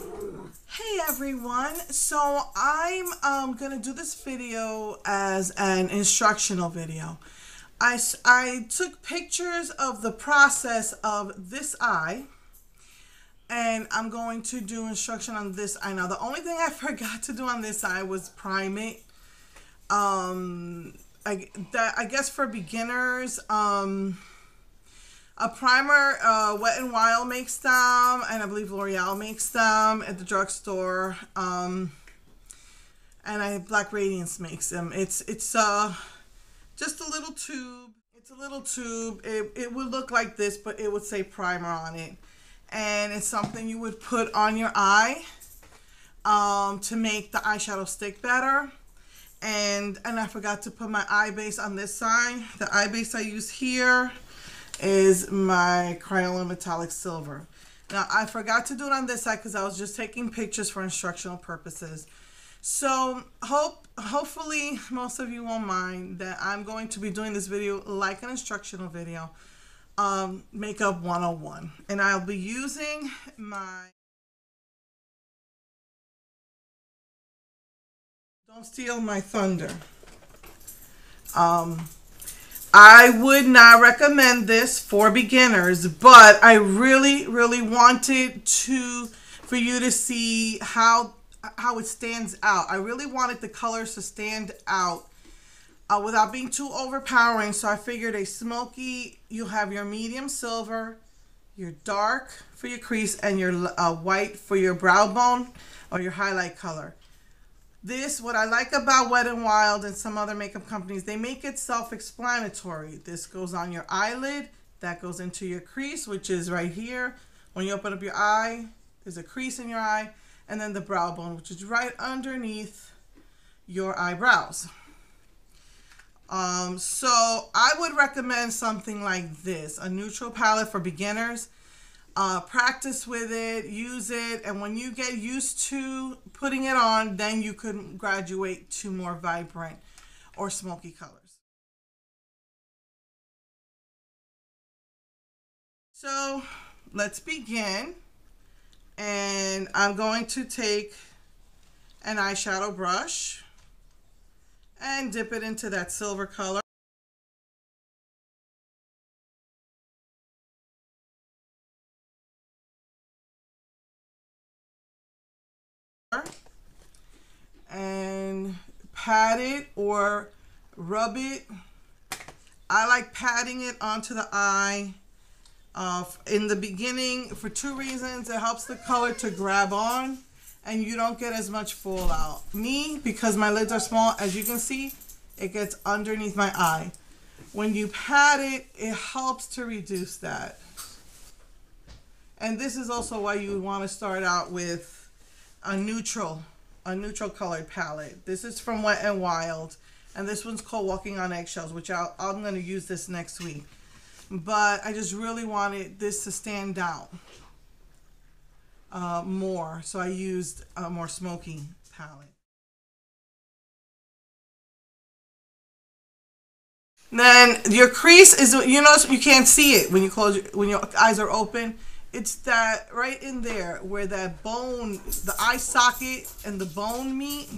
Hey everyone, so I'm gonna do this video as an instructional video. I took pictures of the process of this eye, and I'm going to do instruction on this eye. Now the only thing I forgot to do on this eye was prime it. I guess for beginners, a primer, Wet n Wild makes them, and I believe L'Oreal makes them at the drugstore. And Black Radiance makes them. It's just a little tube. It's a little tube. It would look like this, but it would say primer on it. And it's something you would put on your eye to make the eyeshadow stick better. And I forgot to put my eye base on this side. The eye base I use here is my Crayola Metallic Silver. Now I forgot to do it on this side because I was just taking pictures for instructional purposes. So hopefully most of you won't mind that I'm going to be doing this video like an instructional video, makeup 101, and I'll be using my Don't Steal My Thunder. I would not recommend this for beginners, but I really wanted for you to see how it stands out. I really wanted the colors to stand out without being too overpowering. So I figured a smoky, you have your medium silver, your dark for your crease, and your white for your brow bone or your highlight color. What I like about Wet n Wild and some other makeup companies, they make it self-explanatory. This goes on your eyelid, that goes into your crease, which is right here. When you open up your eye, there's a crease in your eye, and then the brow bone, which is right underneath your eyebrows. So I would recommend something like this, a neutral palette for beginners. Practice with it, use it, and when you get used to putting it on, then you could graduate to more vibrant or smoky colors. So let's begin, and I'm going to take an eyeshadow brush and dip it into that silver color. And pat it or rub it. I like patting it onto the eye in the beginning for two reasons. It helps the color to grab on and you don't get as much fallout. Me, because my lids are small, as you can see, it gets underneath my eye. When you pat it, it helps to reduce that. And this is also why you would want to start out with a neutral colored palette. This is from Wet n Wild, and this one's called Walking on Eggshells, which I'm going to use this next week. But I just really wanted this to stand out more, so I used a more smoky palette. Then your crease is, you notice you can't see it when your eyes are open. It's that right in there where that bone, the eye socket and the bone meet.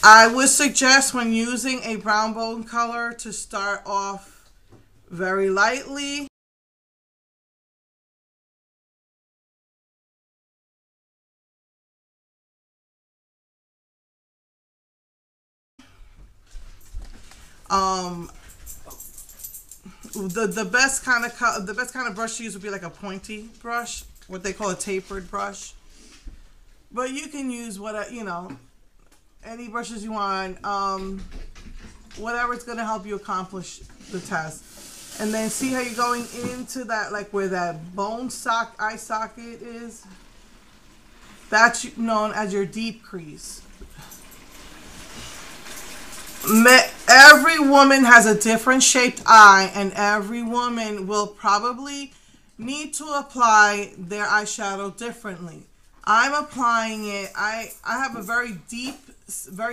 I would suggest when using a brown bone color to start off very lightly. The best kind of brush to use would be like a pointy brush, what they call a tapered brush. But you can use any brushes you want, whatever's going to help you accomplish the task. And then see how you're going into that, like where that eye socket is. That's known as your deep crease. Every woman has a different shaped eye, and every woman will probably need to apply their eyeshadow differently. I'm applying it, I have a very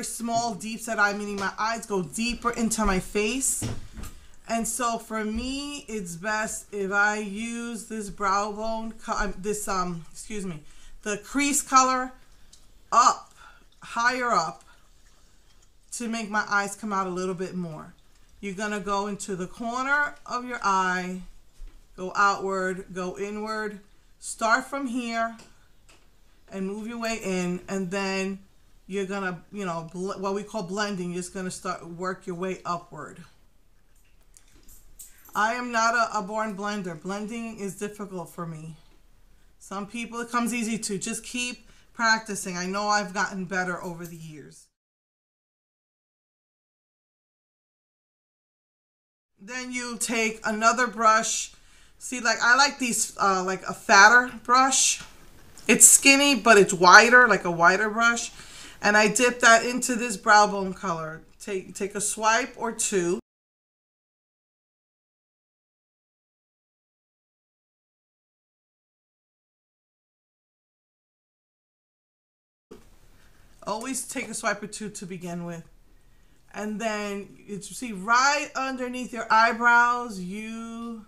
small deep set eye, meaning my eyes go deeper into my face. And so for me, it's best if I use this brow bone, the crease color up, higher up, to make my eyes come out a little bit more. You're gonna go into the corner of your eye, go outward, go inward, start from here and move your way in, and then you're gonna, you know, what we call blending. You're just gonna start work your way upward. I am not a born blender. Blending is difficult for me. Some people it comes easy to. Just keep practicing. I know I've gotten better over the years. Then you take another brush. See, like I like these, like a fatter brush. It's skinny, but it's wider, like a wider brush. And I dip that into this brow bone color. Take a swipe or two. Always take a swipe or two to begin with. And then you see right underneath your eyebrows, you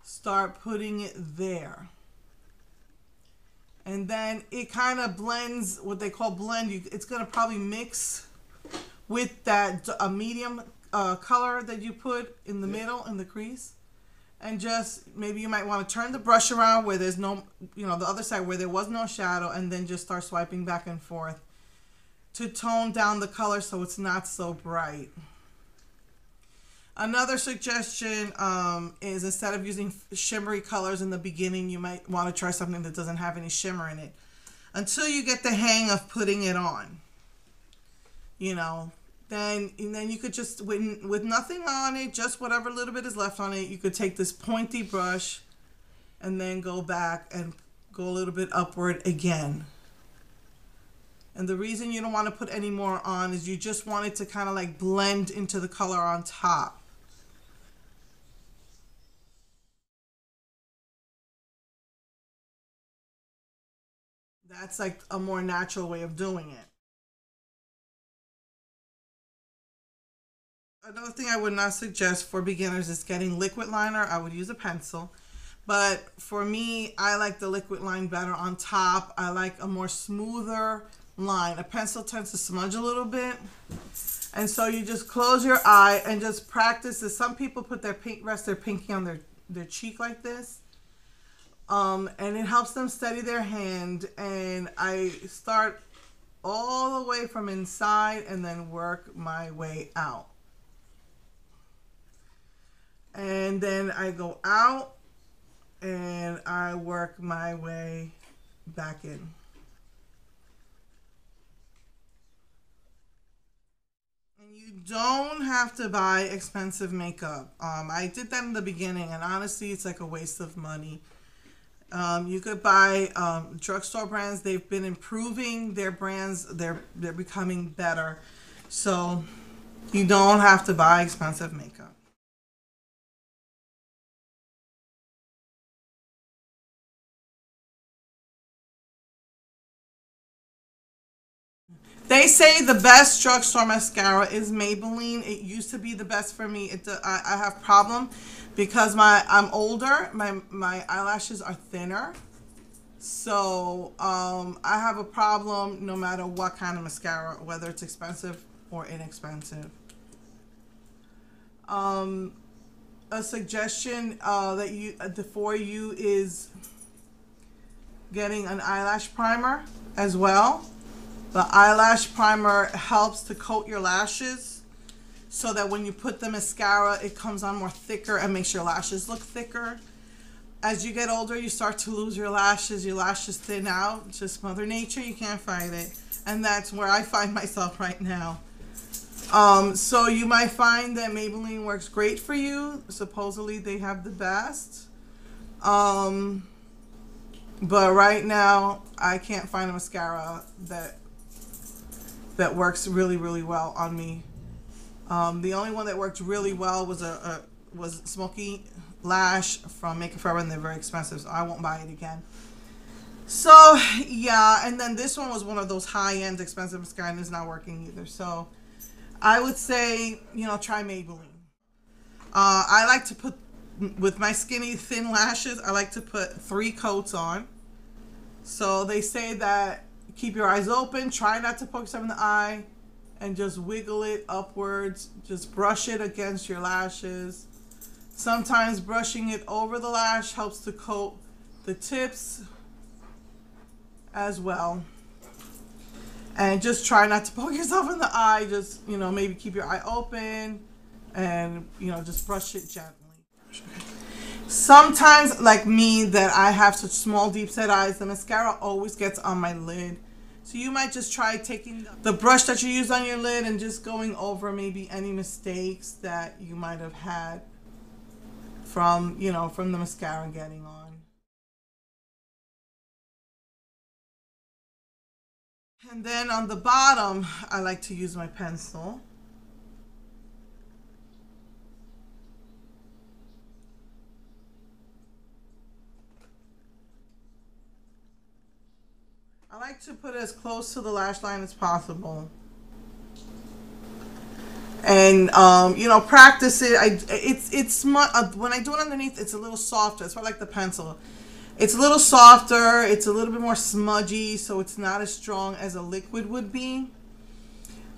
start putting it there. And then it kind of blends, what they call blend. It's going to probably mix with that medium color that you put in the middle, in the crease. And just, maybe you might want to turn the brush around where there's no, you know, the other side where there was no shadow, and then just start swiping back and forth to tone down the color so it's not so bright. Another suggestion is, instead of using shimmery colors in the beginning, you might want to try something that doesn't have any shimmer in it until you get the hang of putting it on. You know, then you could just, with nothing on it, just whatever little bit is left on it, you could take this pointy brush and then go back and go a little bit upward again. And the reason you don't want to put any more on is you just want it to kind of like blend into the color on top. That's like a more natural way of doing it. Another thing I would not suggest for beginners is getting liquid liner. I would use a pencil. But for me, I like the liquid line better on top. I like a more smoother line. A pencil tends to smudge a little bit. And so you just close your eye and just practice this. Some people put their rest their pinky on their cheek like this. And it helps them steady their hand. And I start all the way from inside and then work my way out. And then I go out and I work my way back in. And you don't have to buy expensive makeup. I did that in the beginning, and honestly, it's like a waste of money. You could buy drugstore brands. They've been improving their brands. They're becoming better. So you don't have to buy expensive makeup. They say the best drugstore mascara is Maybelline. It used to be the best for me. I have problem because I'm older. My eyelashes are thinner. So I have a problem no matter what kind of mascara, whether it's expensive or inexpensive. A suggestion for you is getting an eyelash primer as well. The eyelash primer helps to coat your lashes so that when you put the mascara, it comes on more thicker and makes your lashes look thicker. As you get older, you start to lose your lashes thin out. It's just Mother Nature, you can't fight it. And that's where I find myself right now. So you might find that Maybelline works great for you. Supposedly they have the best. But right now, I can't find a mascara that works really, really well on me. The only one that worked really well was Smoky Lash from Make It Forever, and they're very expensive, so I won't buy it again. So yeah, and then this one was one of those high-end expensive mascara, and it's not working either. So I would say, you know, try Maybelline. I like to put, with my skinny thin lashes, I like to put 3 coats on. So they say that keep your eyes open, try not to poke yourself in the eye, and just wiggle it upwards. Just brush it against your lashes. Sometimes brushing it over the lash helps to coat the tips as well. And just try not to poke yourself in the eye. Just, you know, maybe keep your eye open and, you know, just brush it gently. Sometimes, like me, that I have such small deep set eyes, the mascara always gets on my lid. So you might just try taking the brush that you use on your lid and just going over maybe any mistakes that you might have had from, you know, from the mascara getting on. And then on the bottom, I like to use my pencil. I like to put it as close to the lash line as possible. And you know, practice it. When I do it underneath, it's a little softer. That's why I like the pencil. It's a little softer. It's a little bit more smudgy, so it's not as strong as a liquid would be.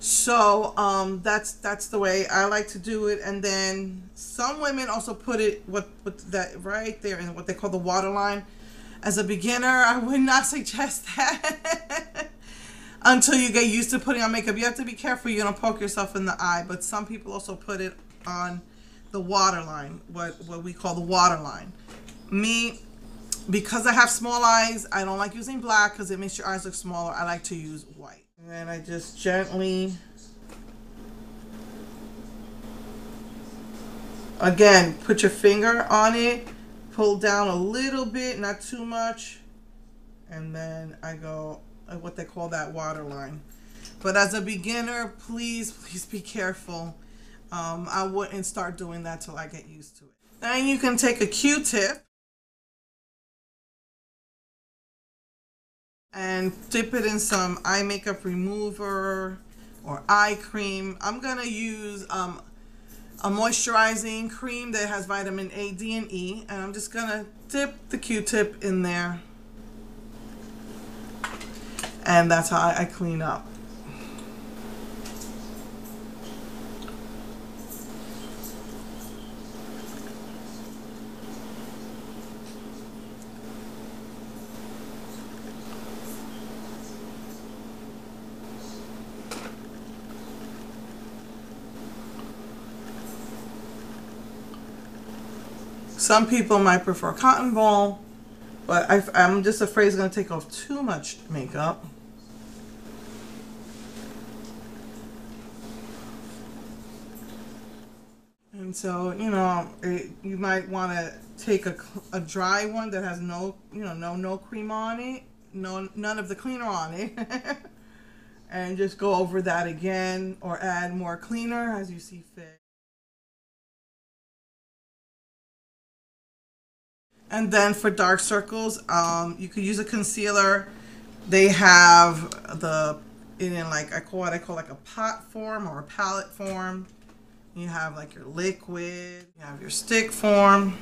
So that's the way I like to do it. And then some women also put it with that right there in what they call the waterline. As a beginner, I would not suggest that until you get used to putting on makeup. You have to be careful. You're going to poke yourself in the eye. But some people also put it on the waterline, what we call the waterline. Me, because I have small eyes, I don't like using black because it makes your eyes look smaller. I like to use white. And then I just gently, again, put your finger on it. Pull down a little bit, not too much, and then I go what they call that waterline. But as a beginner, please be careful. I wouldn't start doing that till I get used to it. Then you can take a Q-tip and dip it in some eye makeup remover or eye cream. I'm gonna use a moisturizing cream that has vitamin A, D, and E, and I'm just gonna dip the Q-tip in there, and that's how I clean up. Some people might prefer cotton ball, but I'm just afraid it's going to take off too much makeup. And so, you know, you might want to take a dry one that has no cream on it, none of the cleaner on it, and just go over that again or add more cleaner as you see fit. And then for dark circles, you could use a concealer. They have in like I call like a pot form or a palette form. You have like your liquid, you have your stick form.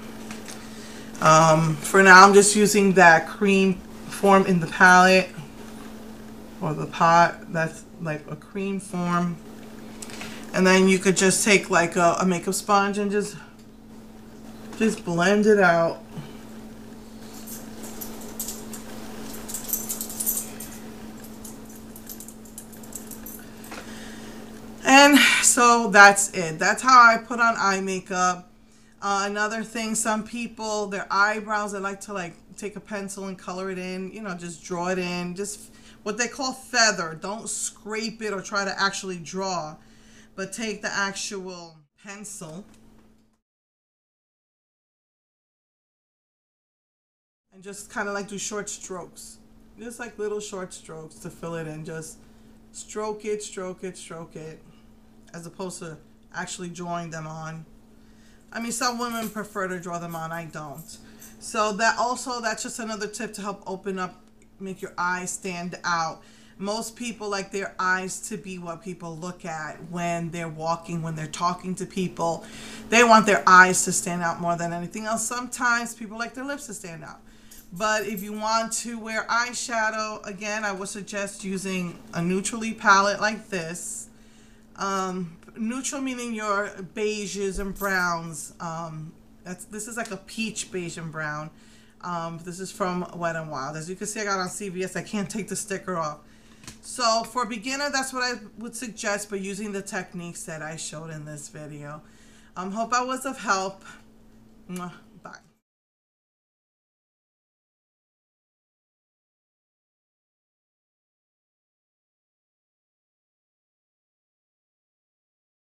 For now, I'm just using that cream form in the palette or the pot. That's like a cream form. And then you could just take like a makeup sponge and just blend it out. And so that's it. That's how I put on eye makeup. Another thing, some people, their eyebrows, they like to take a pencil and color it in, you know, just draw it in, just what they call feather. Don't scrape it or try to actually draw, but take the actual pencil and just kind of like do short strokes. Just like little short strokes to fill it in. Just stroke it, stroke it, stroke it, as opposed to actually drawing them on. I mean, some women prefer to draw them on. I don't. So that's just another tip to help open up, make your eyes stand out. Most people like their eyes to be what people look at when they're walking, when they're talking to people. They want their eyes to stand out more than anything else. Sometimes people like their lips to stand out. But if you want to wear eyeshadow, again, I would suggest using a neutrally palette like this. Neutral meaning your beiges and browns. This is like a peach beige and brown. This is from Wet n Wild. As you can see, I got on CVS. I can't take the sticker off. So for beginner, that's what I would suggest, but using the techniques that I showed in this video. Hope I was of help. Mwah.